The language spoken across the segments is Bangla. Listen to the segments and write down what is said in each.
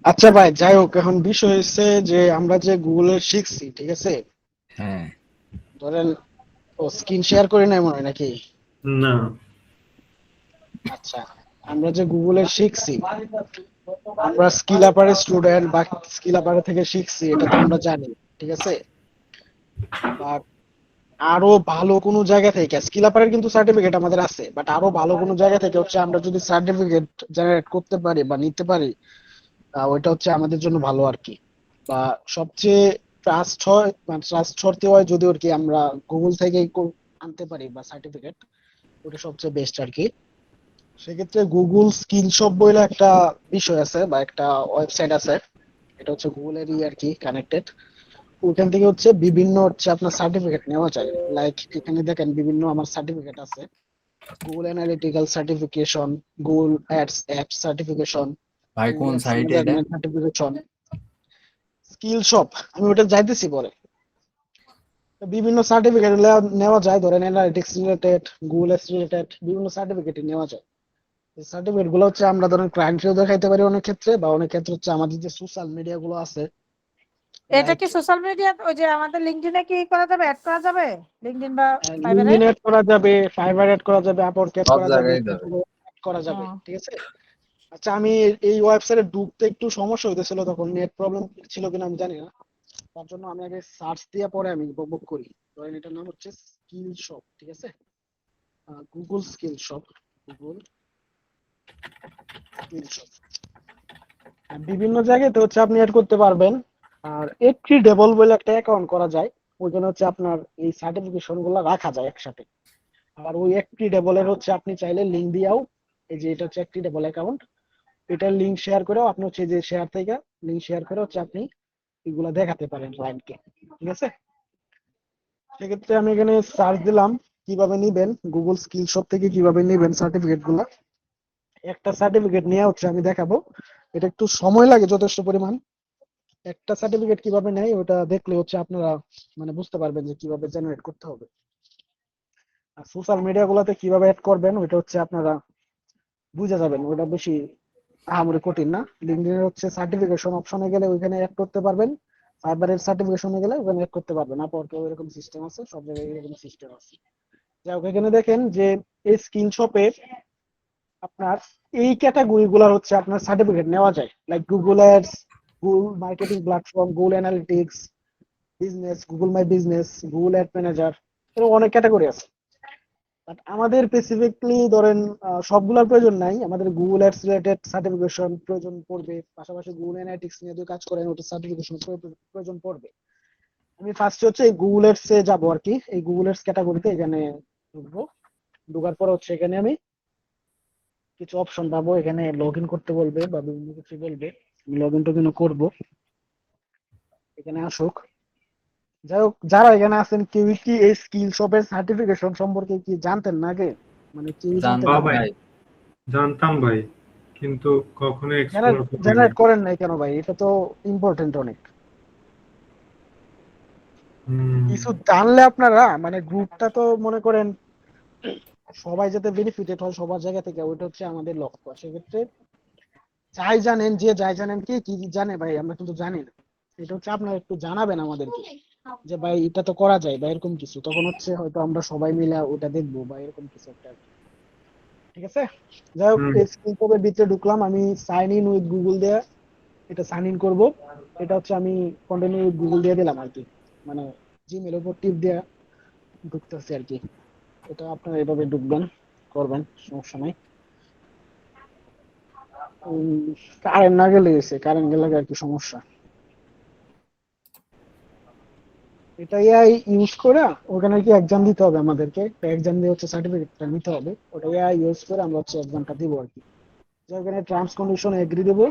আচ্ছা ভাই, যাই হোক, এখন বিষয় হচ্ছে যে আমরা যে গুগলের শিখছি, ঠিক আছে? হ্যাঁ। ধরেন, ও স্ক্রিন শেয়ার করে নাই মনে হয় নাকি? না। আচ্ছা, আমরা যে গুগলের শিখছি, আমরা স্কিল আপারের স্টুডেন্ট বা স্কিল আপার থেকে শিখছি, এটা তো আমরা জানি, ঠিক আছে? বাট আরো ভালো কোনো জায়গা থেকে স্কিল আপারের কিন্তু সার্টিফিকেট আমাদের আছে, বাট আরো ভালো কোনো জায়গা থেকে হচ্ছে আমরা যদি সার্টিফিকেট জেনারেট করতে পারি বা নিতে পারি, ওইটা হচ্ছে আমাদের জন্য ভালো আর কি। বা সবচেয়ে ট্রাস্ট হয়, মানে ট্রাস্ট করতে হয় যদি আর কি আমরা গুগল থেকে আনতে পারি বা সার্টিফিকেট, ওটা সবচেয়ে বেস্ট আর কি। সেক্ষেত্রে গুগল স্কিল শপ বলে একটা বিষয় আছে বা একটা ওয়েবসাইট আছে, এটা হচ্ছে গুগলেরই আর কি কানেক্টেড। ওখান থেকে হচ্ছে বিভিন্ন হচ্ছে আপনার সার্টিফিকেট নেওয়া যায়। লাইক এখানে দেখেন বিভিন্ন আমার সার্টিফিকেট আছে: Google analytical certification, Google ads app certification, ভাই গুগল কোন এসইও সাইটে এটা? Certification, skill shop. আমি ওটা যাইতেছি পরে। তো বিভিন্ন সার্টিফিকেট নেওয়া যায়, ধরেন analytics related, Google S related বিভিন্ন সার্টিফিকেট নেওয়া যায়। এই সার্টিফিকেট গুলো হচ্ছে আমরা ধরেন ক্লায়েন্টকেও দেখাইতে পারি অনেক ক্ষেত্রে, বা অনেক ক্ষেত্রে হচ্ছে আমাদের যে সোশ্যাল মিডিয়া গুলো আছে, এটা লাইক কি সোশ্যাল মিডিয়া ওই যে আমাদের লিঙ্কডইনে কি করা যাবে, অ্যাড করা যাবে লিঙ্কডইন বা ফাইবারে? লিঙ্কডইন এড করা যাবে, ফাইবার এড করা যাবে, আপওয়ার্ক এড সব করা যাবে, জায়গায় যাবে। ফেসবুকে add করা যাবে, হুম। ঠিক আছে? আচ্ছা, আমি এই ওয়েবসাইটে ঢুকতে একটু সমস্যা হইতেছিল, তখন নেট প্রবলেম ছিল কিনা আমি জানি না। তার জন্য আমি আগে সার্চ দিয়ে পরে আমি বুক করি। ধরেন এটার নাম হচ্ছে স্কিল শপ, ঠিক আছে? Google skill shop, Google skill shop. বিভিন্ন জায়গাতে হচ্ছে আপনি এড করতে পারবেন। আর একটি ডেবল বলে একটা অ্যাকাউন্ট করা যায়, ওইখানে হচ্ছে আপনার এই সার্টিফিকেশন গুলো রাখা যায় একসাথে। আর ওই একটি ডেবলের হচ্ছে আপনি চাইলে লিঙ্ক দিয়েও, এই যে এটা হচ্ছে একটি ডেবল অ্যাকাউন্ট, এটার লিঙ্ক শেয়ার করেও আপনি হচ্ছে যে শেয়ার থেকে লিঙ্ক শেয়ার করে হচ্ছে আপনি এগুলা দেখাতে পারেন ক্লায়েন্টকে, ঠিক আছে? সেক্ষেত্রে আমি এখানে সার্চ দিলাম কিভাবে নিবেন, গুগল স্কিল শপ থেকে কিভাবে নিবেন সার্টিফিকেট গুলা। একটা সার্টিফিকেট নিয়ে হচ্ছে আমি দেখাবো। এটা একটু সময় লাগে যথেষ্ট পরিমাণ। একটা সার্টিফিকেট কিভাবে নেয় ওটা দেখলে হচ্ছে আপনারা মানে বুঝতে পারবেন যে কিভাবে জেনারেট করতে হবে। আর সোশ্যাল মিডিয়া গুলাতে কিভাবে অ্যাড করবেন ওইটা হচ্ছে আপনারা বুঝে যাবেন, ওটা বেশি আহামরি কঠিন না। লিঙ্কডইনের হচ্ছে সার্টিফিকেশন অপশনে গেলে ওইখানে অ্যাড করতে পারবেন, ফাইবারের সার্টিফিকেশনে গেলে ওখানে অ্যাড করতে পারবেন। আপওয়ার্কে এরকম সিস্টেম আছে, সব জায়গায় এরকম সিস্টেম আছে। যাই হোক, এখানে দেখেন যে এই স্কিল শপে আপনার এই ক্যাটাগরি গুলা হচ্ছে আপনার সার্টিফিকেট নেওয়া যায়, like Google ads, Google marketing platform, Google analytics, business, Google my business, Google ad manager, এরকম অনেক ক্যাটাগরি আছে। বাট আমাদের স্পেসিফিকলি ধরেন সবগুলোর প্রয়োজন নাই, আমাদের গুগল অ্যাডস রিলেটেড সার্টিফিকেশন প্রয়োজন পড়বে, পাশাপাশি গুগল অ্যানালিটিক্স নিয়ে যদি কাজ করেন ওটা সার্টিফিকেশন প্রয়োজন পড়বে। আমি ফার্স্ট হচ্ছে এই গুগল অ্যাডস এ যাবো আর কি, এই গুগল অ্যাডস ক্যাটাগরিতে এখানে ঢুকবো। ঢোকার পর হচ্ছে এখানে আমি কিছু অপশন পাবো, এখানে লগ ইন করতে বলবে বা বিভিন্ন কিছু বলবে, আমি লগ ইন টগিন করবো। এখানে আসুক। যাই হোক, যারা এখানে আছেন কেউ কি এই স্কিল শপের সার্টিফিকেশন সম্পর্কে কি জানতেন না আগে? মানে কেউ জানতেন হ্যাঁ জানতাম না? ভাই, ভাই। জানতাম ভাই, কিন্তু কখনো এক্সপ্লোর করি নাই। জেনারেট করেন নাই কেন ভাই? এটা তো ইম্পর্টেন্ট অনেক। হুম। কিছু জানলে আপনারা মানে গ্রুপটা তো মনে করেন সবাই যাতে বেনিফিটেড হয় সবার জায়গা থেকে, ওইটা হচ্ছে আমাদের লক্ষ্য। সেক্ষেত্রে যাই জানেন, যে যাই জানেন, কি কি জানে ভাই আমরা কিন্তু জানি না, এটা হচ্ছে আপনারা একটু জানাবেন আমাদেরকে যে ভাই এটা তো করা যায় বা এরকম কিছু, তখন হচ্ছে হয়তো আমরা সবাই মিলে ওটা দেখবো বা এরকম কিছু একটা আর কি। ঠিক আছে? যাই হোক, হুম। এই স্কিল শপের ভিতরে ঢুকলাম, আমি সাইন ইন উইথ গুগল দিয়ে এটা সাইন ইন করবো। এটা হচ্ছে আমি কন্টিনিউ উইথ গুগল দিয়ে দিলাম আর কি, মানে জিমেলের উপর টিপ দিয়ে ঢুকতেছি আর কি। এটা আপনারা এভাবে ঢুকবেন, করবেন, সমস্যা নাই। কারেন্ট না গেলে গেছে, কারেন্ট গেলে আর কি সমস্যা। এটা এআই ইউজ করে ওখানে কি এক্সাম দিতে হবে আমাদেরকে, এক্সাম দিয়ে হচ্ছে সার্টিফিকেটটা নিতে হবে, ওটা এআই ইউজ করে আমরা হচ্ছে এক্সামটা দিব আর কি। যে ওখানে টার্মস কন্ডিশন এগ্রি দেবো,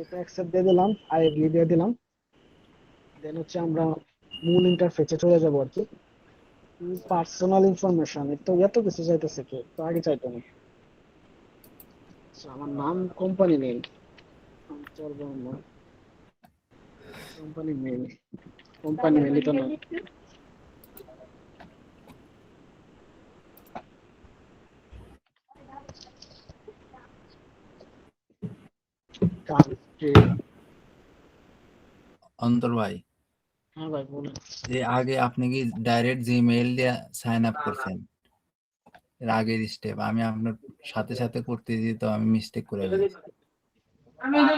এটা অ্যাকসেপ্ট দিয়ে দিলাম, আর এগ্রি দিয়ে দিলাম। দেন হচ্ছে আমরা মূল ইন্টারফেসে চলে যাবো আর কি। পার্সোনাল ইনফরমেশন, তো এত কিছু চাইতেছে, কে তো আগে চাইতো না। আচ্ছা, আমার নাম, company name, company mail, company mail তো না। অন্তর ভাই, হ্যাঁ ভাই বলেন। যে আগে আপনি কি ডাইরেক্ট জিমেইল দিয়ে সাইন আপ করছেন? এর আগের স্টেপ আমি আপনার সাথে সাথে করতে দিই তো আমি মিস্টেক করে ফেলছি।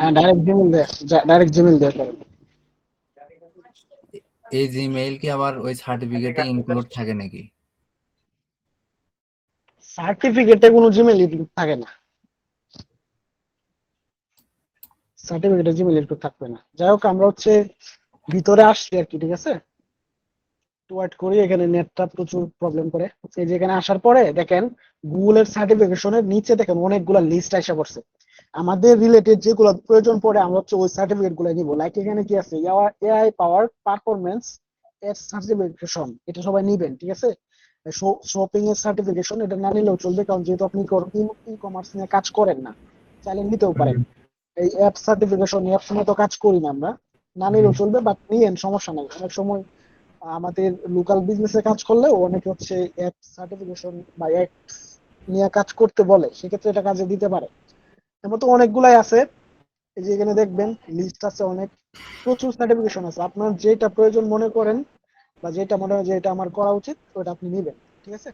হ্যাঁ ডাইরেক্ট জিমেল দিয়ে করেন। এই জিমেইল কি আবার ওই সার্টিফিকেটে ইনক্লুড থাকে নাকি? সার্টিফিকেটে কোনো জিমেল ইনক্লুড থাকে না, সার্টিফিকেটে জিমেল ইনক্লুড থাকবে না। যাই হোক আমরা হচ্ছে ভিতরে আসছি আর কি, ঠিক আছে। ওয়েট করি, এখানে নেটটা প্রচুর প্রবলেম করে। এই যে এখানে আসার পরে দেখেন গুগলের সার্টিফিকেশনের নিচে দেখেন অনেকগুলা লিস্ট এসে পড়ছে। আমাদের রিলেটেড যেগুলো প্রয়োজন পড়ে আমরা হচ্ছে ওই সার্টিফিকেট গুলো নিবো। লাইক এখানে কি আছে, এআই পাওয়ার পারফরমেন্স এর সার্টিফিকেশন, এটা সবাই নিবেন, ঠিক আছে। শপিং এর সার্টিফিকেশন এটা না নিলেও চলবে, কারণ যেহেতু আপনি ই কমার্স নিয়ে কাজ করেন না, চাইলে নিতেও পারেন। এই অ্যাপ সার্টিফিকেশন, অ্যাপ সময় তো কাজ করি না আমরা, না নিলেও চলবে, বাট নিয়েন, সমস্যা নাই। অনেক সময় আমাদের লোকাল বিজনেসে কাজ করলেও অনেকে হচ্ছে অ্যাপ সার্টিফিকেশন বা অ্যাপ নিয়ে কাজ করতে বলে, সেক্ষেত্রে এটা কাজে দিতে পারে। এর তো অনেকগুলাই আছে। এই যে এখানে দেখবেন লিস্ট আছে অনেক, প্রচুর সার্টিফিকেশন আছে। আপনার যেটা প্রয়োজন মনে করেন বা যেটা মনে হয় যে এটা আমার করা উচিত, ওটা আপনি নিবেন, ঠিক আছে।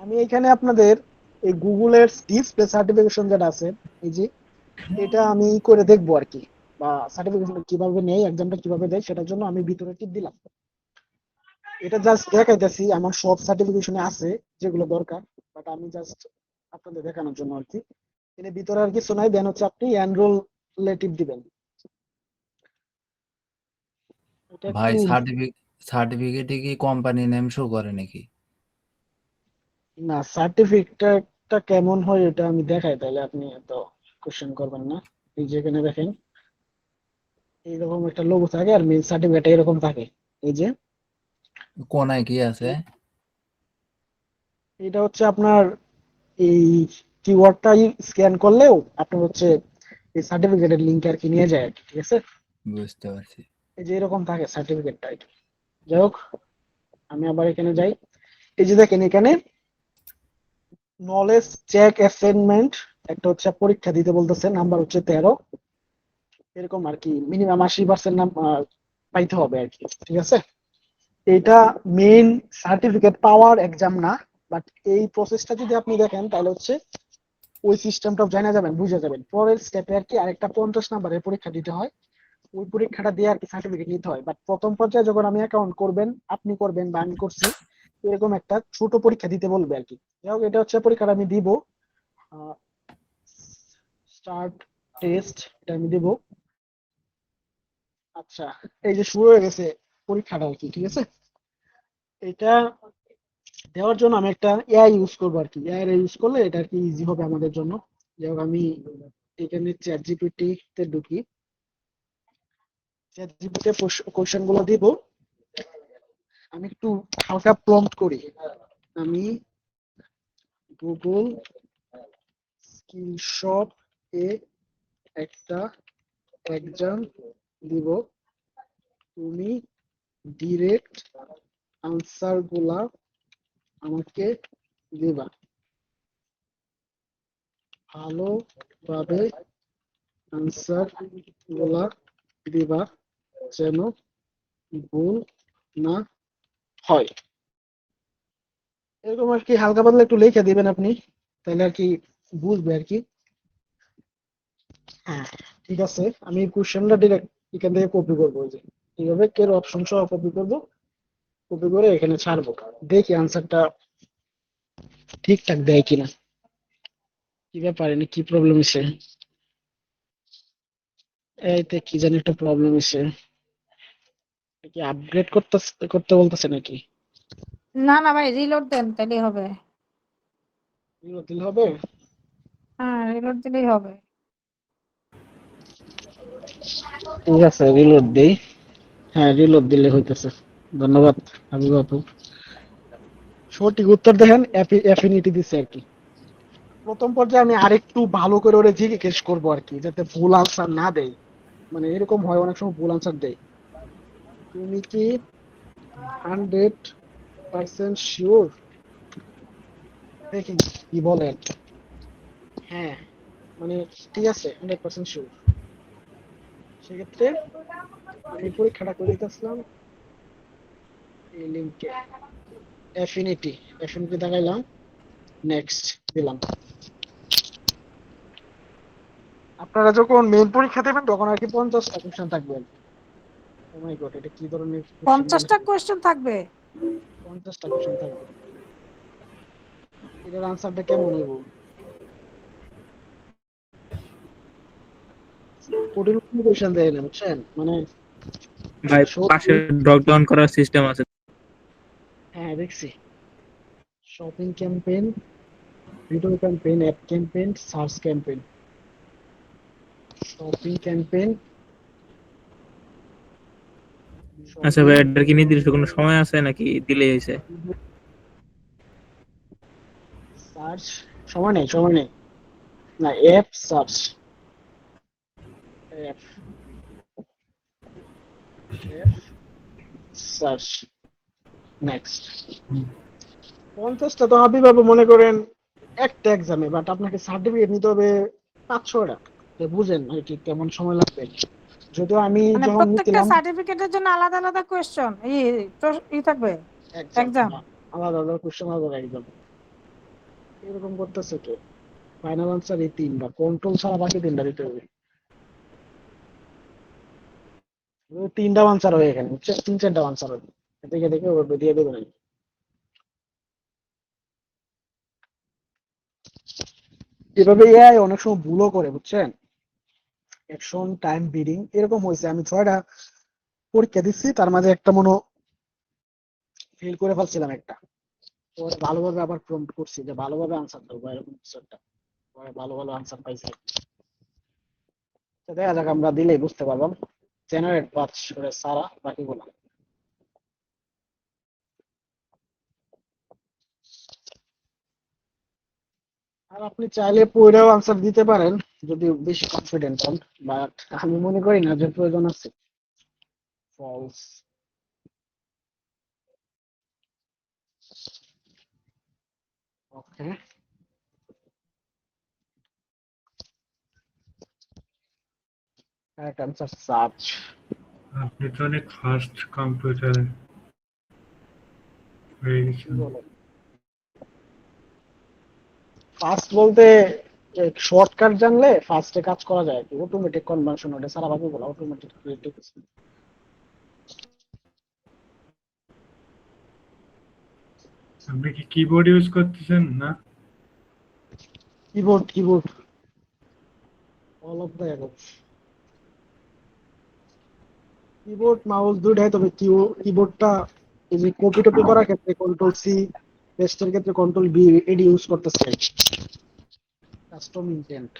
আমি এখানে আপনাদের এই গুগলের ডিসপ্লে সার্টিফিকেশন যেটা আছে, এই যে এটা আমি করে দেখবো আর কি, বা সার্টিফিকেশন কিভাবে নেই, এক্সামটা কিভাবে দেয়, সেটার জন্য আমি ভিতরে টিপ দিলাম। এটা জাস্ট দেখাইতেছি, আমার সব সার্টিফিকেশনে আছে যেগুলো দরকার, বাট আমি জাস্ট আপনাদের দেখানোর জন্য আর কি। এর ভিতরে আর কিছু নাই, দেন হচ্ছে আপনি এনরোল টিপ দিবেন। এটা ভাই একটু, সার্টিফিকেটে কি কোম্পানি নেম শো করে নাকি? না সার্টিফিকেটটা কেমন হয় এটা আমি দেখাই, তাহলে আপনি এত কোশ্চেন করবেন না। এই যেখানে দেখেন এইরকম একটা লোগো থাকে, আর মেন সার্টিফিকেট এরকম থাকে। এই যে কোনায় কি আছে? এটা হচ্ছে আপনার এই কিওয়ার্ডটা স্ক্যান করলেও আপনার হচ্ছে এই সার্টিফিকেটের লিংক আর কি নিয়ে যায় আর কি, ঠিক আছে। বুঝতে পারছি। এই যে এরকম থাকে সার্টিফিকেটটা। যাই হোক আমি আবার এখানে যাই। এই যে দেখেন এখানে নলেজ চেক অ্যাসাইনমেন্ট একটা হচ্ছে পরীক্ষা দিতে বলতেছে, নাম্বার হচ্ছে 13, এরকম আর কি। মিনিমাম 80% নাম পাইতে হবে আর কি, ঠিক আছে। এটা মেইন সার্টিফিকেট পাওয়ার এক্সাম না, বাট এই প্রসেসটা যদি আপনি দেখেন তাহলে হচ্ছে ওই সিস্টেমটা জানা যাবেন, বুঝে যাবেন। পরের স্টেপে আর কি আরেকটা 50 নাম্বারের পরীক্ষা দিতে হয়, ওই পরীক্ষাটা দিয়ে আর কি সার্টিফিকেট নিতে হয়। বাট প্রথম পর্যায়ে যখন আমি অ্যাকাউন্ট করবেন, আপনি করবেন বা আমি করছি, এরকম একটা ছোট পরীক্ষা দিতে বলবে আর কি। যাই হোক এটা হচ্ছে পরীক্ষাটা আমি দিব, স্টার্ট টেস্ট, এটা আমি দিব। আচ্ছা, এই যে শুরু হয়ে গেছে পরীক্ষাটা আর কি, ঠিক আছে। এটা দেওয়ার জন্য আমি একটা এআই ইউজ করবো আর কি। এআই ইউজ করলে এটা আর কি ইজি হবে আমাদের জন্য। যাই হোক আমি এখানে চ্যাট জিপিটি তে ঢুকি, চ্যাট জিপিটি কোশ্চেন গুলো দিব। আমি একটু হালকা প্রম্পট করি, আমি গুগল স্কিলশপ এ একটা এক্সাম দিব, তুমি ডিরেক্ট আনসার গুলা আমাকে দিবা, ভালোভাবে আনসার গুলা দিবা, যেন ভুল না হয়। এরকম আর কি হালকা পাতলা একটু লিখে দিবেন আপনি, তাহলে আর কি বুঝবে আর কি। হ্যাঁ ঠিক আছে, আমি কোশ্চেনটা ডিরেক্ট এখান থেকে কপি করবো, ওই যে এইভাবে কের অপশন সহ কপি করবো, কপি করে এখানে ছাড়বো। দেখি আনসারটা ঠিকঠাক দেয় কিনা। কি ব্যাপার, এনে কি প্রবলেম হয়েছে? এইতে কি জানি একটা প্রবলেম হয়েছে, কি আপগ্রেড করতে করতে বলতেছে নাকি? না না ভাই, রিলোড দেন তাহলেই হবে। দিলে হবে? হ্যাঁ, রিলোড দিলেই হবে। ঠিক আছে রিলোড দেই। হ্যাঁ রিলোড দিলে হইতেছে। ধন্যবাদ হাবিব আপু। সঠিক উত্তর দেখেন অ্যাফিনিটি দিচ্ছে আর কি। প্রথম পর্যায়ে আমি আরেকটু ভালো করে ওরে জিজ্ঞেস করবো আর কি, যাতে ভুল আনসার না দেয়। মানে এরকম হয় অনেক সময় ভুল আনসার দেয়। তুমি কি 100% শিওর? দেখি কি বলে আর কি। হ্যাঁ মানে ঠিক আছে, 100% শিওর। সেক্ষেত্রে আমি পরীক্ষাটা করে দিতেছিলাম এই লিঙ্কে অ্যাফিনিটি দেখাইলাম, নেক্সট দিলাম। আপনারা যখন মেইন পরীক্ষা দেবেন তখন আর কি 50টা কোশ্চেন থাকবে। ও মাই গড, এটা কি ধরনের কোশ্চেন? 50টা কোয়েশ্চেন থাকবে। 50টা কোশ্চেন থাকবে, এটার আনসারটা কেমন হইব? কঠিন কোশ্চেন দেয় না, বুঝছেন? মানে ভাই পাশে ড্রপ ডাউন করার সিস্টেম আছে। হ্যাঁ দেখছি, shopping campaign, video campaign, app campaign, search campaign. Shopping campaign, আচ্ছা ভাই, এটার কি নির্দিষ্ট কোনো সময় আছে নাকি দিলেই হয়েছে? সার্চ, সময় নেই না, app search, app search, next. 50টা তো আপনি ভাবে মনে করেন একটা এক্সামে, বাট আপনাকে সার্টিফিকেট নিতে হবে 500টা। বুঝেন আর কি কেমন সময় লাগবে। যদিও আমি মানে যখন প্রত্যেকটা নিছিলাম সার্টিফিকেটের জন্য আলাদা আলাদা কোয়েশ্চন ই থাকবে এক্সাম। আলাদা আলাদা কোশ্চেন, আলাদা এক্সাম, এরকম করতেছে তো। ফাইনাল আনসার এই 3টা, কন্ট্রোল ছাড়া বাকি 3টা দিতে হবে। 3টা আনসার হয়ে এখানে 3-4টা আনসার হবে, দেখে দেখে ওর দিয়ে দেবেন। এভাবে এআই অনেক সময় ভুলও করে, বুঝছেন? অ্যাকশন টাইম বিডিং এরকম হয়েছে, আমি 6টা পরীক্ষা দিচ্ছি, তার মাঝে একটা মনে ফেল করে ফেলছিলাম একটা। পরে ভালোভাবে আবার প্রম্পট করছি যে ভালোভাবে আনসার দেবো, এরকম কিছু একটা। পরে ভালো ভালো আনসার পাইছি। তো দেখা যাক, আমরা দিলেই বুঝতে পারলাম। জেনারেট পাঁচ করে সারা বাকিগুলো। আর আপনি চাইলে পড়েও আনসার দিতে পারেন যদি বেশি কনফিডেন্ট হন, বাট আমি মনে করি না যে প্রয়োজন আছে। ফলস। ওকে, কারেক্ট আনসার সার্চ। আপনি তো অনেক ফাস্ট কম্পিউটারে হয়ে গেছেন। ফাস্ট বলতে শর্টকাট জানলে ফাস্টে কাজ করা যায়, কি অটোমেটিক কনভার্সন, ওটা সারা বাকিগুলো অটোমেটিক ক্রিয়েটিভ। আপনি কি কিবোর্ড ইউজ করতেছেন না? Keyboard all of the above. Keyboard mouse দুইটাই, তবে কিবোর্ডটা এই যে কপি টপি করার ক্ষেত্রে কন্ট্রোল সি, পেস্টের ক্ষেত্রে কন্ট্রোল বি, এডি ইউজ করতেছে। Custom intent.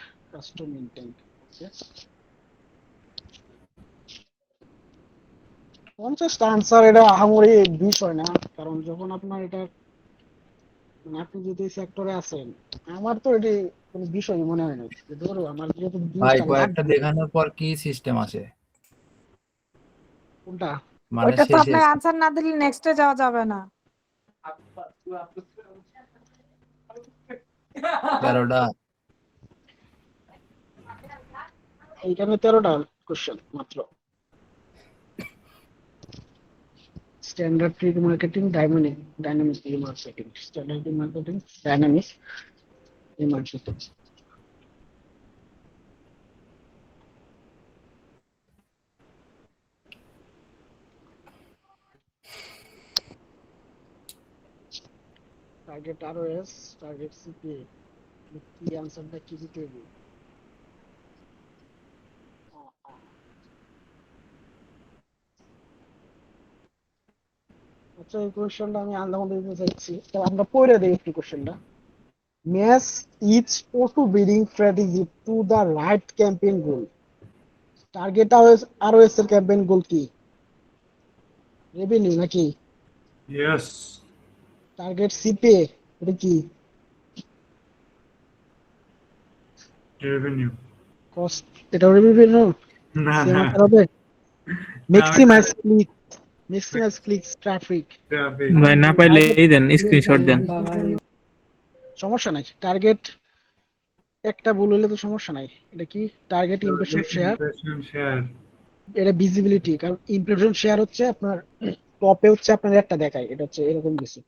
ওকে, 50টা আনসার এটা আহামরি বিষয় না, কারণ যখন আপনার এটা মানে আপনি যদি সেক্টরে আছেন, আমার তো এটি কোনো বিষয় মনে হয় না। ধরো আমার যেহেতু ভাই জিনিসটা কয়েকটা লাগবে। দেখানোর পর কি সিস্টেম আছে? কোনটা? মানে ওইটা তো শেষে আপনার আনসার না দিলে নেক্সটে যাওয়া যাবে না। 13টা। এইখানে 13টা কোশ্চেন মাত্র। Standard marketing, dynamic marketing, standard marketing, dynamic marketing. Target ROAS, target CPA, কি আনসারটা কি দিতে হবে? আচ্ছা, এই কোশ্চেনটা আমি আলাদা মধ্যে দিতে চাইছি, তো আমরা পড়ে দিই একটু কোশ্চেনটা। Match each auto bidding strategy to the right campaign goal. Target ROAS এর ক্যাম্পেইন গোল কি? রেভিনিউ নাকি ইয়েস, টার্গেট সিপিএ? এটা কি? রেভিনিউ। কস্ট, এটা রেভিনিউ না সেম না, আনসার হবে। Maximise clicks traffic. ট্রাফিক। ভাই না পাইলে এই দেন, স্ক্রিনশট দেন। সমস্যা নাই, টার্গেট একটা ভুল হলে তো সমস্যা নাই। এটা কি? Target impression share, impression share, এটা ভিজিবিলিটি, কারণ ইমপ্রেশন শেয়ার হচ্ছে আপনার টপে হচ্ছে আপনার একটা দেখায়, এটা হচ্ছে এরকম কিছু।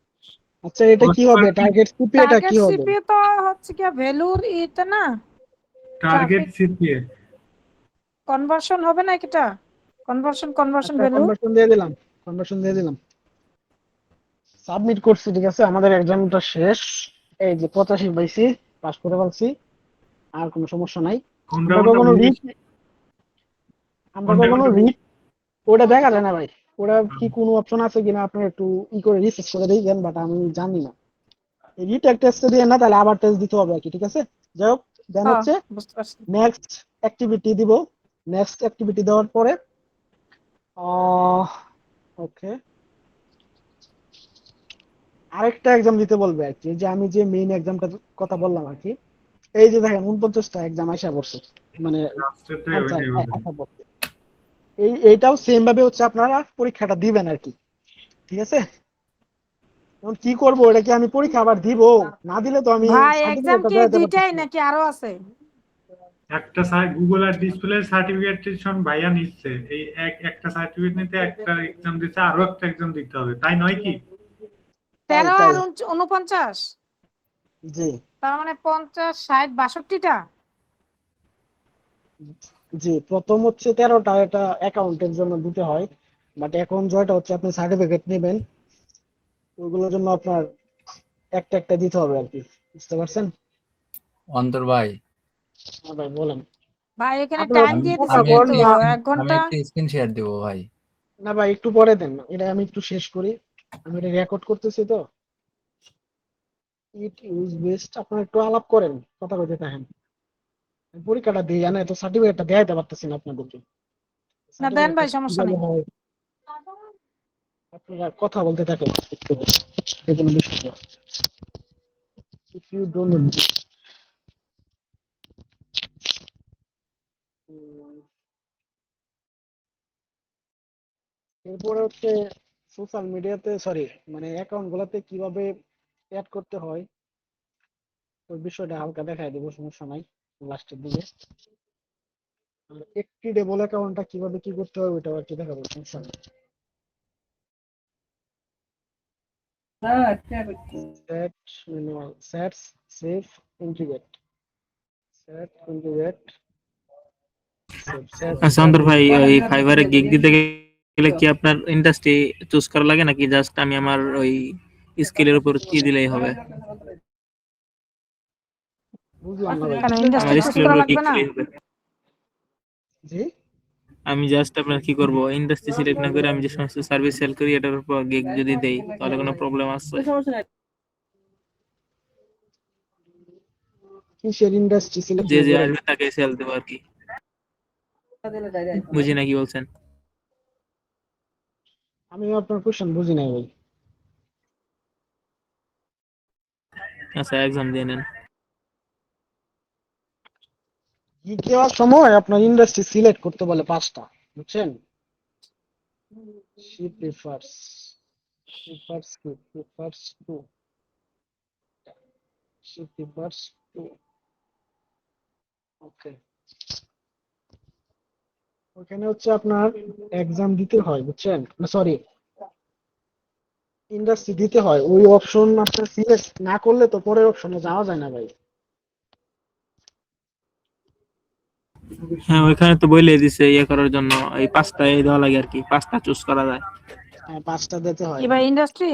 আচ্ছা এটা কি হবে, টার্গেট সিপি এটা টার্গেট কি হবে? সিপিইউ তো হচ্ছে কি ভ্যালুর এটা না, টার্গেট সিপিএ কনভার্সন হবে না এটা, কনভার্সন আচ্ছা ভ্যালু। কনভার্সন দিয়ে দিলাম, সাবমিট করছি, ঠিক আছে। আমাদের এক্সামটা শেষ, এই যে 85 পাইছি, পাস করে ফেলছি, আর কোনো সমস্যা নাই। কোনটা আমরা কোনটা কখনো বুঝিস? আমরা কোনটা কখনো কোনটা রিড ওটা দেখা যায় না ভাই, ওটা কি কোনো অপশন আছে কিনা আপনি একটু করে রিসার্চ করে দেখবেন, বাট আমি জানি না। রিড একটা টেস্ট দিয়ে না, তাহলে আবার টেস্ট দিতে হবে আর কি, ঠিক আছে। যাই হোক, দেন হ্যাঁ হচ্ছে বুঝতে পারছি। নেক্সট অ্যাক্টিভিটি দিব। নেক্সট অ্যাক্টিভিটি দেওয়ার পরে ওকে আরেকটা এক্সাম দিতে বলবে আর কি, যে আমি যে মেইন এক্সামটার কথা বললাম আর কি। এই যে দেখেন 49টা এক্সাম আসা পড়ছে, মানে লাস্টেরটাই আনসার ওইটাই হবে। আসা পড়ছে। এইটাও সেম ভাবে হচ্ছে আপনারা পরীক্ষাটা দিবেন আর কি, ঠিক আছে। এখন কি করবো, এটা কি আমি পরীক্ষা আবার দিব? না দিলে তো আমি ভাই এক্সাম সার্টিফিকেটটা কি দেখাতে দুইটাই পারতেছি না। নাকি আরো আছে? একটা গুগল আর ডিসপ্লে সার্টিফিকেশন ভাইয়া নিচ্ছে, এই একটা সার্টিফিকেট নিতে একটা এক্সাম দিতে আরো একটা এক্সাম দিতে হবে, তাই নয় কি? 13 তাই আর 49, জি তার মানে 50, 60, 62টা। জি, প্রথম হচ্ছে 13টা, এটা অ্যাকাউন্টের জন্য দিতে হয়, বাট এখন জয়টা হচ্ছে আপনি সার্টিফিকেট নেবেন, ওইগুলোর জন্য আপনার একটা একটা দিতে হবে আর কি, বুঝতে পারছেন? অন্তর ভাই, হ্যাঁ ভাই বলেন। ভাই এখানে আপনার টাইম আমি দিয়ে দিছে আমি কিন্তু একটা 1 আমি ঘন্টা। একটা স্ক্রিন শেয়ার দিব ভাই। না ভাই একটু পরে দেন, এটা আমি একটু শেষ করি, আমি এটা রেকর্ড করতেছি তো। ইট ইউজ বেস্ট, আপনারা একটু আলাপ করেন, কথা কইতে থাকেন। আমি পরীক্ষাটা দিয়ে জানা তো সার্টিফিকেটটা দেখাইতে পারতেছি না আপনাদেরকে। না দেন সার্টিফিকেটটা ভাই, সমস্যা কিভাবে নেই। হয়, আপনারা কথা বলতে থাকেন একটু, এগুলো বিষয় না। If you don't know, এরপরে হচ্ছে সোশ্যাল মিডিয়াতে, সরি মানে অ্যাকাউন্ট গুলাতে কিভাবে অ্যাড করতে হয়, ওই বিষয়টা হালকা দেখাই দেবো, সমস্যা নাই লাস্টের দিকে। আর একটি ডেবল অ্যাকাউন্টটা কিভাবে কি করতে হবে ওইটাও আর কি দেখাবো, সমস্যা নেই। Set manual, set, save, integrate, set, integrate, save, set. আচ্ছা অন্তর ভাই, ওই ফাইবারে গিগ দিতে গেলে কি আপনার ইন্ডাস্ট্রি চুজ করা লাগে নাকি জাস্ট আমি আমার ওই স্কিলের উপর কি দিলেই হবে? বুঝলাম না ভাই। কেন ইন্ডাস্ট্রি আমার চুজ স্কিলের করা উপর লাগবে ক্লিক না? দিলেই হবে? জি আমি জাস্ট আপনার কি করব, ইন্ডাস্ট্রি সিলেক্ট না করে আমি যে সমস্ত সার্ভিস সেল করি এটার উপর গিগ যদি দেই তাহলে কোনো প্রবলেম আছে? কিসের ইন্ডাস্ট্রি সিলেক্ট যে না যে করে? আসবে তাকে সেল দেবো আর কি। বুঝি না কি বলছেন? আমি আপনার কোশ্চেন বুঝি নাই ভাই। আচ্ছা এক্সাম দিয়ে নেন। কি দেওয়ার সময় আপনার ইন্ডাস্ট্রি সিলেক্ট করতে বলে 5টা, বুঝছেন? she prefers prefers to she prefers to ওকে, ওখানে হচ্ছে আপনার এক্সাম দিতে হয়, বুঝছেন, সরি ইন্ডাস্ট্রি দিতে হয়, ওই অপশন আপনার সিলেক্ট না করলে তো পরের অপশনে যাওয়া যায় না ভাই। হ্যাঁ ওইখানে তো বলে দিছে ইয়ে করার জন্য, এই 5টা এই দেওয়া লাগে আর কি, 5টা চুজ করা যায়। হ্যাঁ 5টা দিতে হয়। এবার ইন্ডাস্ট্রি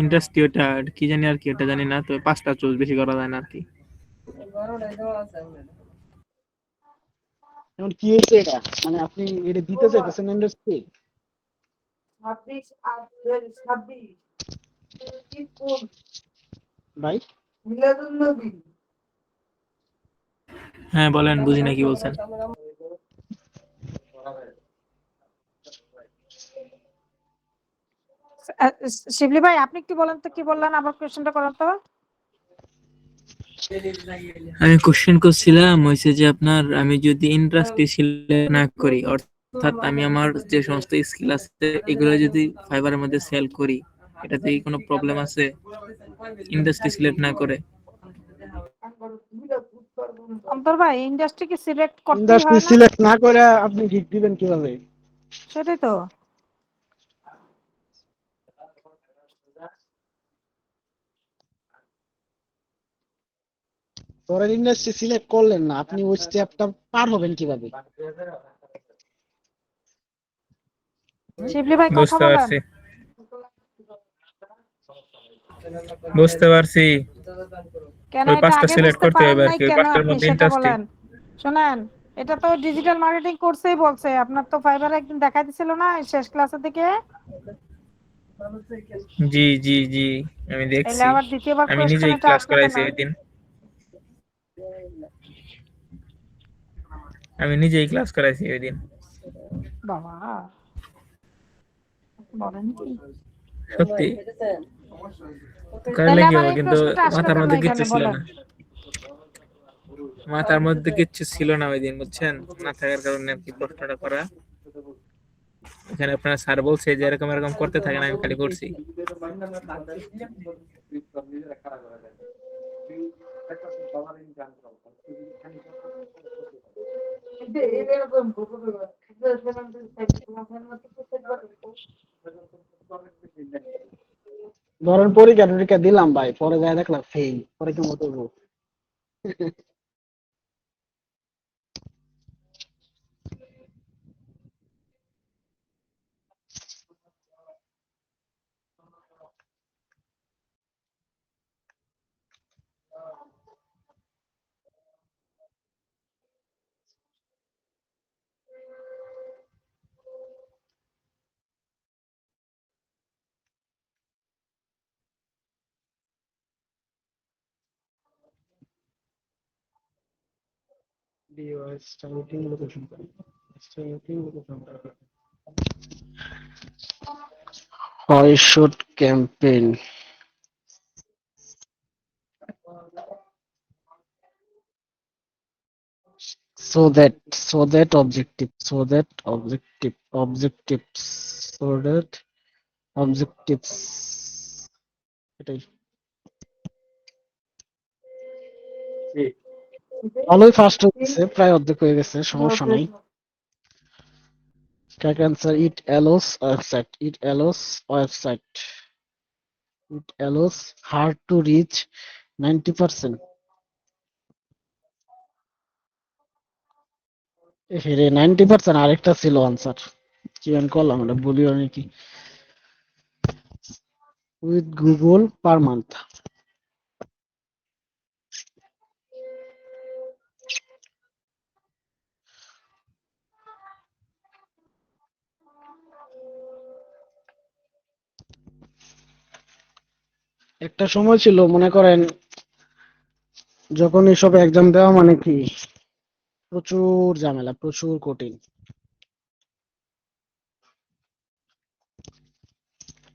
ইন্ডাস্ট্রি ওটা কি জানি আর কি, ওটা জানি না, তো 5টা চুজ বেশি করা যায় না আর কি। এখন কি হয়েছে এটা, মানে আপনি এটা দিতে চাইতেছেন ইন্ডাস্ট্রি? ভাই হ্যাঁ বলেন, বুঝি না কি বলছেন। শিবলি ভাই আপনি কি বলেন তো, কি বললেন আবার কোশ্চেনটা করেন তো। আমি কোশ্চেন করছিলাম হয়েছে যে আপনার, আমি যদি ইন্ডাস্ট্রি সিলেক্ট না করি, অর্থাৎ আমি আমার যে সমস্ত স্কিল আছে এগুলো যদি ফাইবারের মধ্যে সেল করি, এটাতে কি কোনো প্রবলেম আছে ইন্ডাস্ট্রি সিলেক্ট না করে? অন্তর ভাই ইন্ডাস্ট্রি কি সিলেক্ট করতেই ইন্ডাস্ট্রি হয় না? সিলেক্ট না করে আপনি গিগ দিবেন কিভাবে? সেটাই তো। পরের ইন্ডাস্ট্রি সিলেক্ট করলেন না, আপনি ওই স্টেপটা পার হবেন কিভাবে? শিবলি ভাই কথা বুঝতে বলেন। পারছি, বুঝতে পারছি। কেন ওই এটা পাঁচটা আগে সিলেক্ট বুঝতে করতে পারেন হবে আর নাই কি, ওই কেন পাঁচটার আপনি মধ্যে সেটা ইন্টারেস্টিং। বলেন। শোনেন, এটা তো ডিজিটাল মার্কেটিং কোর্সেই বলছে, আপনার তো ফাইবারে একদিন দেখাই দিছিল না শেষ ক্লাসের দিকে। জি জি জি, আমি এলে দেখছি। আবার দ্বিতীয়বার আমি কোয়েশ্চেন নিজেই এটা ক্লাস আসলো কেন? করাইছি ওই দিন, আমি নিজেই ক্লাস করাইছি ওই দিন। বাবা বলেন কি? সত্যি তাহলে করলে কি আবার হবে, এই কিন্তু প্রশ্নটা আসলো মাথার কেন মধ্যে কিচ্ছু এখানে ছিল বলেন? না, মাথার মধ্যে কিচ্ছু ছিল না ওই দিন, বুঝছেন, না থাকার কারণে আর কি প্রশ্নটা করা। এখানে আপনার স্যার বলছে যে এরকম এরকম করতে থাকেন, আমি খালি করছি। ধরেন পরীক্ষা টরীক্ষা দিলাম ভাই, পরে যাই দেখলাম ফেল, পরে কি মতো করবো? Starting location. Starting location. Why should campaign? So that objectives. এটাই ভালোই ফার্স্ট হয়ে গেছে, প্রায় অর্ধেক হয়ে গেছে, সমস্যা নাই। Correct answer, it allows hard to reach 90%. হেরে 90%, আরেকটা ছিল আনসার, কি আমি করলাম এটা বলিও নাকি, উইথ গুগল পার মান্থ। একটা সময় ছিল মনে করেন, যখন এসব এক্সাম দেওয়া মানে কি প্রচুর ঝামেলা, প্রচুর কঠিন,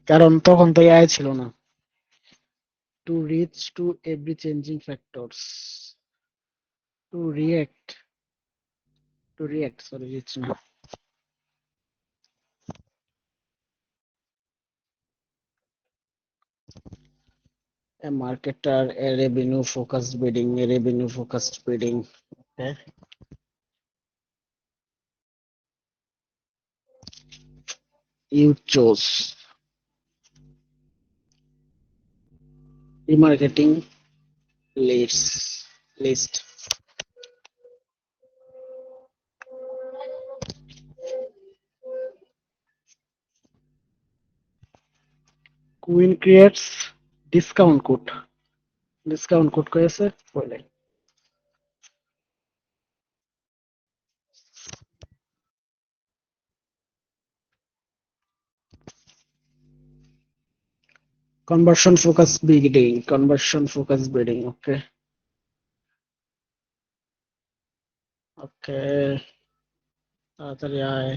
কারণ তখন তো এআই ছিল না। To reach to every changing factors, to react sorry reach না, a marketer, a revenue focused bidding. Okay. You chose remarketing list. Queen creates discount code. করেছে বলে। Conversion focused bidding. Okay. তাড়াতাড়ি আয়।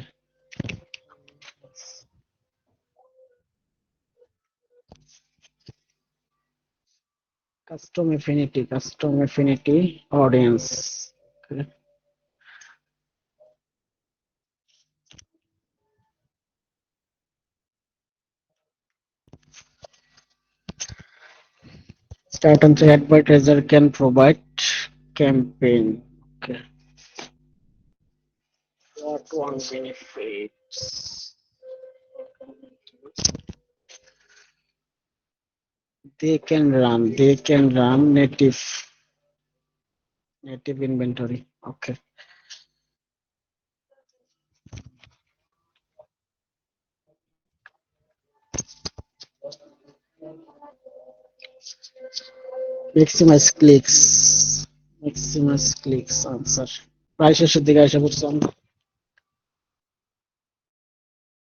Custom affinity audience. Okay. Start and say advertiser can provide campaign. Okay. What one benefits? They can run native inventory. Okay. Maximize clicks answer. প্রায় শেষের দিকে এসে পড়ছি আমরা।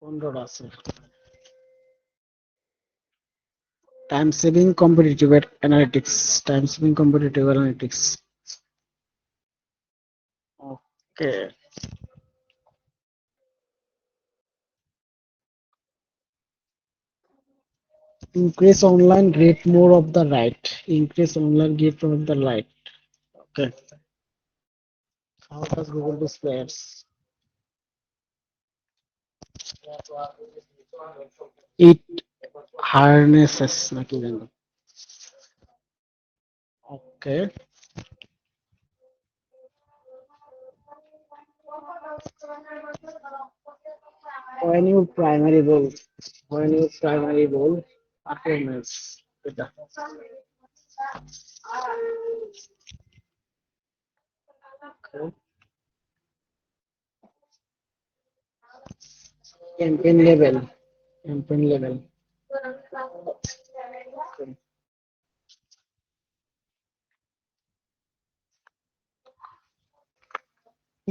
15 আছে। Time saving competitive analytics. Okay. Increase online get more of the right. Okay. How does Google display ads? It harnesses নাকি জানো? Okay. When you primary goal performance এটা Okay. campaign level Okay.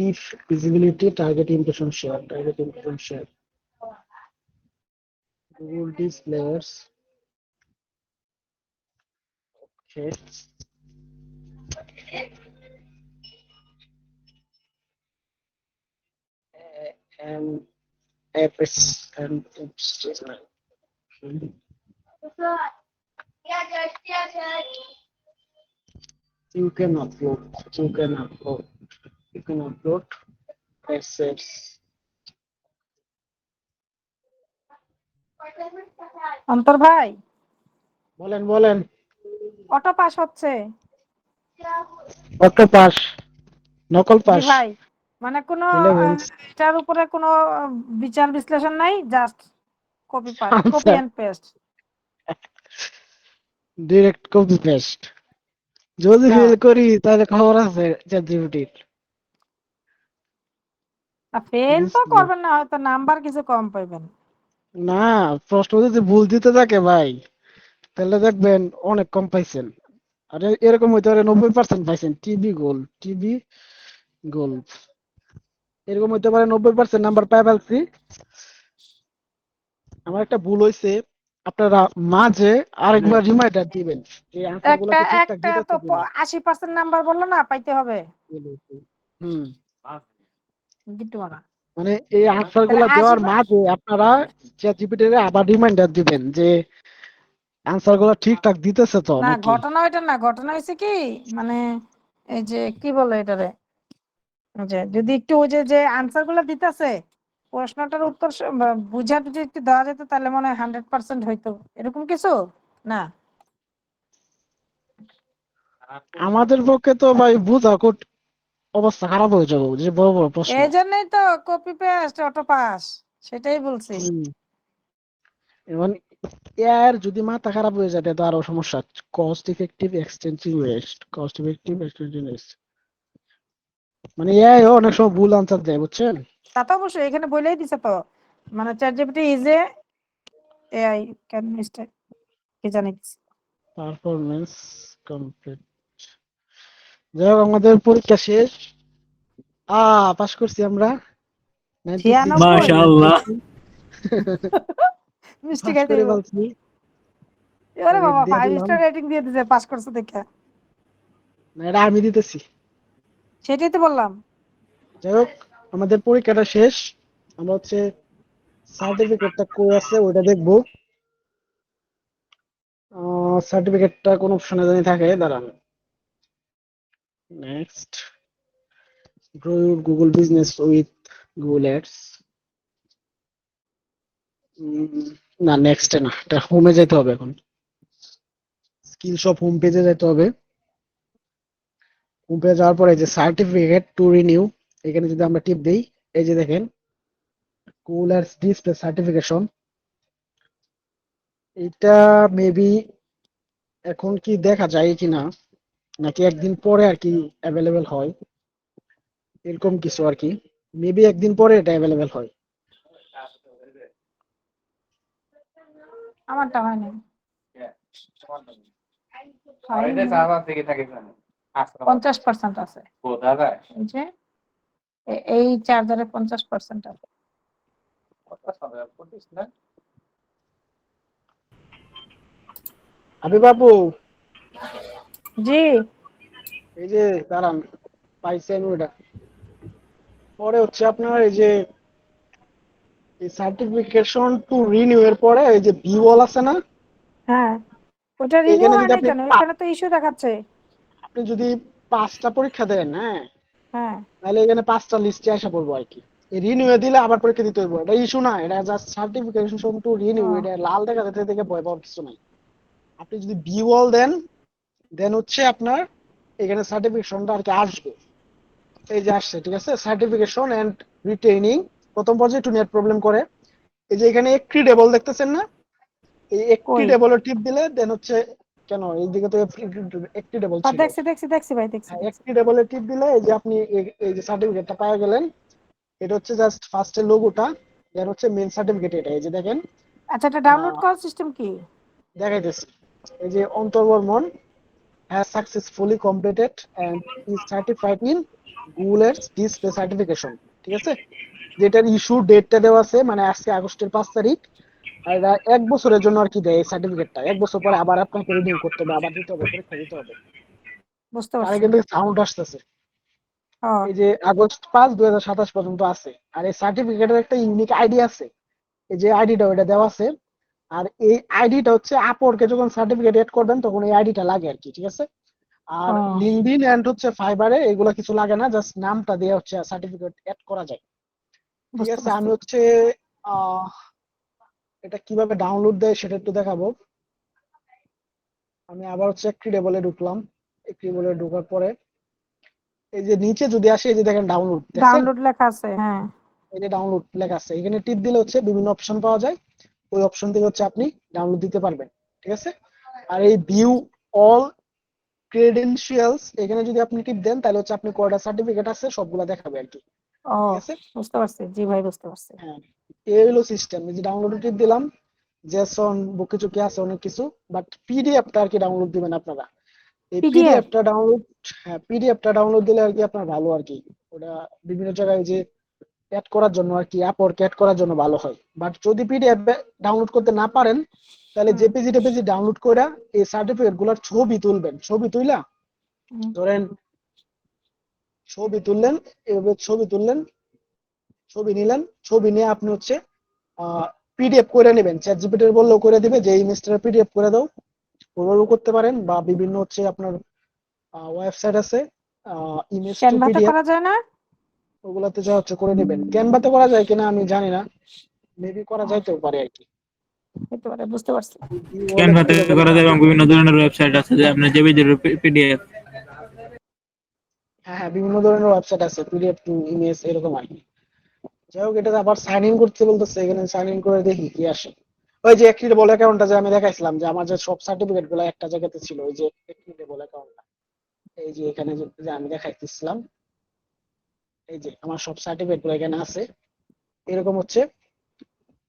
if visibility target impression share Google displays okay and apps and apps okay. You can upload assets অন্তর ভাই, বলেন অটো পাস হচ্ছে। কত পাস নকল জি পাস ভাই, মানে কোনো relevance এটার উপরে কোনো বিচার বিশ্লেষণ নাই, জাস্ট কপি আচ্ছা and paste. Direct copy paste যদি ফেল করি তাহলে খবর আছে চ্যাটজিপিটির ফেল তো করবেন না, হয়তো নাম্বার কিছু কম পাইবেন। না প্রশ্ন যদি ভুল দিতে থাকে ভাই তাহলে দেখবেন অনেক কম পাইছেন আর এরকম হইতে পারে 90% পাইছেন টিভি গোল এরকম হইতে পারে 90% নাম্বার পাই ফেলছি আমার একটা ভুল হইছে আপনারা মাঝে আরেকবার রিমাইন্ডার দিবেন এই আনসার গুলা একটা কি ঠিকঠাক একটা তো দিতেছে কিনা 80% নাম্বার বললো না, পাইতে হবে হুম গিট্টু মারা। মানে এই আনসার তাহলে গুলা দেওয়ার মাঝে আপনারা চ্যাটজিপিটির আবার রিমাইন্ডার দিবেন যে আনসার গুলা ঠিকঠাক দিতেছে তো না, নাকি ঘটনা ওইটা না, ঘটনা হয়েছে কি, মানে এই যে কি বলে এটারে, যে যদি একটু ওই যে আনসার গুলো দিতেছে, প্রশ্নটার উত্তর বুঝা যদি একটু দেওয়া যেত তাহলে মনে হয় 100% হইতো, এরকম কিছু না। আমাদের পক্ষে তো ভাই বুঝা অবস্থা খারাপ হয়ে যাবে যে বড় বড় প্রশ্ন এই জন্যই তো কপি পেস্ট অটো পাস, সেটাই বলছি। এবং এর যদি মাথা খারাপ হয়ে যায় তাহলে তো আরো সমস্যা কস্ট ইফেক্টিভ এক্সটেনশন ওয়েস্ট মানে এআই অনেক সময় ভুল আনসার দেয় বুঝছেন তা তো অবশ্যই এখানে বলেই দিছে তো, মানে ChatGPT is a AI can mistake, কি জানি পারফরম্যান্স কমপ্লিট যাই হোক আমাদের পরীক্ষা শেষ পাস করছি আমরা 96 96 মাশাআল্লাহ। মিষ্টি পাস খাইতে করে হইব। বলছি ওরে বাবা, দিয়ে 5 দিলাম স্টার রেটিং দিয়ে দিছে পাস করছে দেখে। না এটা আমি দিতেছি সেটাই তো বললাম। যাই হোক আমাদের পরীক্ষাটা শেষ আমরা হচ্ছে সার্টিফিকেটটা কই আছে ওটা দেখবো সার্টিফিকেটটা কোন অপশনে জানি থাকে দাঁড়ান next grow your Google business with Google Ads না নেক্সট না এটা হোমে যেতে হবে এখন স্কিল শপ হোম পেজে যেতে হবে হোম পেজে যাওয়ার পরে এই যে সার্টিফিকেট টু রিনিউ, এখানে যদি আমরা টিপ দিই, এই যে দেখেন কুলার ডিসপ্লে সার্টিফিকেশন, এটা মেবি এখন কি দেখা যায় কিনা, নাকি একদিন পরে আর কি অ্যাভেলেবেল হয়, এরকম কিছু আর কি। মেবি একদিন পরে এটা অ্যাভেলেবেল হয়। আমারটা হয়নি। হয়নি। 50% আছে। এই যে এই চার্জারে 50% আছে। আবি বাবু, জি, এই যে দাঁড়ান, পাইছেন ওইটা। পরে হচ্ছে আপনার এই যে এই সার্টিফিকেশন টু রিনিউ এর পরে এই যে ভিউ অল আছে না, হ্যাঁ, ওটা রিনিউ এখানে হয় যদি নাই আপনি কেন? এখানে তো ইস্যু দেখাচ্ছে। আপনি যদি 5টা পরীক্ষা দেন, হ্যাঁ, হ্যাঁ, তাহলে এখানে 5টা লিস্টে আসা পড়বো আর কি। এই রিনিউ এ দিলে আবার পরীক্ষা দিতে হইব, এটা ইস্যু না, এটা জাস্ট সার্টিফিকেশন টু রিনিউ, ও, এটা লাল দেখা যেতে থেকে ভয় পাওয়ার কিছু নাই। আপনি যদি ভিউ অল দেন, দেন হচ্ছে আপনার এখানে সার্টিফিকেশনটা আর কি আসবে। এই যে আসছে, ঠিক আছে, সার্টিফিকেশন এন্ড রিটেইনিং। প্রথম পর্যায়ে একটু নেট প্রবলেম করে। এই যে এখানে এক্রিডেবল দেখতেছেন না, এই কই? এক্রিডেবল টিপ দিলে দেন হচ্ছে, কেন এইদিকে তো এক্রিডেবল ছিল, দেখছি দেখছি দেখছি ভাই, দেখছি হ্যাঁ, দেখছি। এক্রিডেবল টিপ দিলে এই যে আপনি এই যে সার্টিফিকেটটা পেয়ে গেলেন। এটা হচ্ছে জাস্ট ফার্স্টের লোগোটা, দেন হচ্ছে মেইন সার্টিফিকেট, এটা এই যে দেখেন। আচ্ছা, এটা ডাউনলোড করার সিস্টেম কি? দেখাইতেছি, এই যে অন্তর Barman has successfully completed and is certified in Google Earth display certification, ঠিক আছে। যেটার ইস্যু ডেটটা দেওয়া আছে, মানে আজকে আগস্টের 5 তারিখ। আর এটা 1 বছরের জন্য আর কি দেয় এই সার্টিফিকেটটা, 1 বছর পরে আবার আপনাকে রিনিউ করতে হবে, আবার দিতে হবে, পরীক্ষা দিতে হবে। বুঝতে তারে পারছি। কিন্তু সাউন্ড আসতেছে, ও, এই যে আগস্ট 5, 2027 পর্যন্ত আছে। আর এই সার্টিফিকেটের একটা ইউনিক আইডি আছে, এই যে আইডিটা ওইটা দেওয়া আছে। আর এই আইডিটা হচ্ছে আপওয়ার্কে যখন সার্টিফিকেট এড করবেন তখন এই আইডিটা লাগে আর কি, ঠিক আছে। আর ও, লিঙ্কডইন এন্ড হচ্ছে ফাইবারে এগুলা কিছু লাগে না, জাস্ট নামটা দিয়ে হচ্ছে সার্টিফিকেট এড করা যায়, ঠিক বুঝতে আছে। পারছি। আমি হচ্ছে আহ এটা কিভাবে ডাউনলোড দেয় সেটা একটু দেখাবো। আমি আবার হচ্ছে ক্রিডেবলে ঢুকলাম। ক্রিডেবলে ঢোকার পরে এই যে নিচে যদি আসে, এই যে দেখেন ডাউনলোড, দেখছেন, ডাউনলোড লেখা আছে, হ্যাঁ। এই যে ডাউনলোড লেখা আছে, এখানে টিপ দিলে হচ্ছে বিভিন্ন অপশন পাওয়া যায়। ওই অপশন থেকে হচ্ছে আপনি ডাউনলোড দিতে পারবেন, ঠিক আছে। আর এই ভিউ অল ক্রেডেনশিয়ালস, এখানে যদি আপনি টিপ দেন তাহলে হচ্ছে আপনি কয়টা সার্টিফিকেট আছে সবগুলা দেখাবে আর কি, ও, ঠিক আছে। বুঝতে পারছি, জি ভাই, বুঝতে পারছি। হ্যাঁ, এই হলো সিস্টেম। এই যে ডাউনলোড টিপ দিলাম, জেসন বুক কিছু কি আছে অনেক কিছু, বাট পিডিএফটা আর কি ডাউনলোড দিবেন আপনারা। এই পিডিএফ? পিডিএফটা ডাউনলোড, হ্যাঁ, পিডিএফটা ডাউনলোড দিলে আর কি আপনার ভালো আর কি। ওটা বিভিন্ন জায়গায় যে অ্যাড করার জন্য আর কি, আপওয়ার্ক অ্যাড করার জন্য ভালো হয়। বাট যদি পিডিএফ ডাউনলোড করতে না পারেন, তাহলে জেপিজি টেপিজি ডাউনলোড করে এই সার্টিফিকেট গুলার ছবি তুলবেন। ছবি তুইলা ধরেন, ছবি তুললেন, এভাবে ছবি তুললেন, ছবি নিলেন, ছবি নিয়ে আপনি হচ্ছে পিডিএফ করে নেবেন। চ্যাট জিপিটি বললেও করে দিবে যে ইমেজটা পিডিএফ করে দাও, ওভাবেও করতে পারেন। বা বিভিন্ন হচ্ছে আপনার ওয়েবসাইট আছে, ইমেজ টু ক্যানভাতে পিডিএফ, করা যায় না? ওগুলাতে যা হচ্ছে করে নেবেন। ক্যানভাতে করা যায় কিনা আমি জানি না, মেবি করা ও, যাইতেও পারে আর কি। হতে পারে, বুঝতে পারছি। ক্যানভাতে করা যায় এবং বিভিন্ন ধরনের ওয়েবসাইট আছে যে আপনি জেপিজির পিডিএফ। হ্যাঁ হ্যাঁ, বিভিন্ন ধরনের ওয়েবসাইট আছে, পিডিএফ টু ইমেজ এরকম আর কি। যাই হোক, এটা আবার সাইন ইন করতে বলতেছে, এখানে সাইন ইন করে দেখি কি আসে। ওই যে এক্রিডেবল অ্যাকাউন্টটা যে আমি দেখাইছিলাম, যে আমার যে সব সার্টিফিকেট গুলো একটা জায়গাতে ছিল, ওই যে এক্রিডেবল অ্যাকাউন্টটা, এই যে এখানে যে আমি দেখাইতেছিলাম, এই যে আমার সব সার্টিফিকেট গুলো এখানে আছে। এরকম হচ্ছে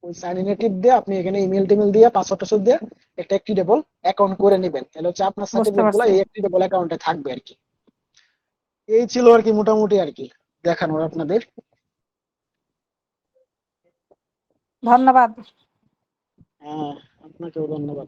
ওই সাইন ইন টিপ দিয়ে আপনি এখানে ইমেল টিমেল দিয়ে পাসওয়ার্ড টাসওয়ার্ড দিয়ে একটা এক্রিডেবল অ্যাকাউন্ট করে নেবেন, তাহলে হচ্ছে আপনার বুঝতে সার্টিফিকেট গুলো পারছি। এই এক্রিডেবল অ্যাকাউন্টে থাকবে আর কি। এই ছিল আর কি মোটামুটি আর কি দেখানোর আপনাদের। ধন্যবাদ। হ্যাঁ, আপনাকেও ধন্যবাদ।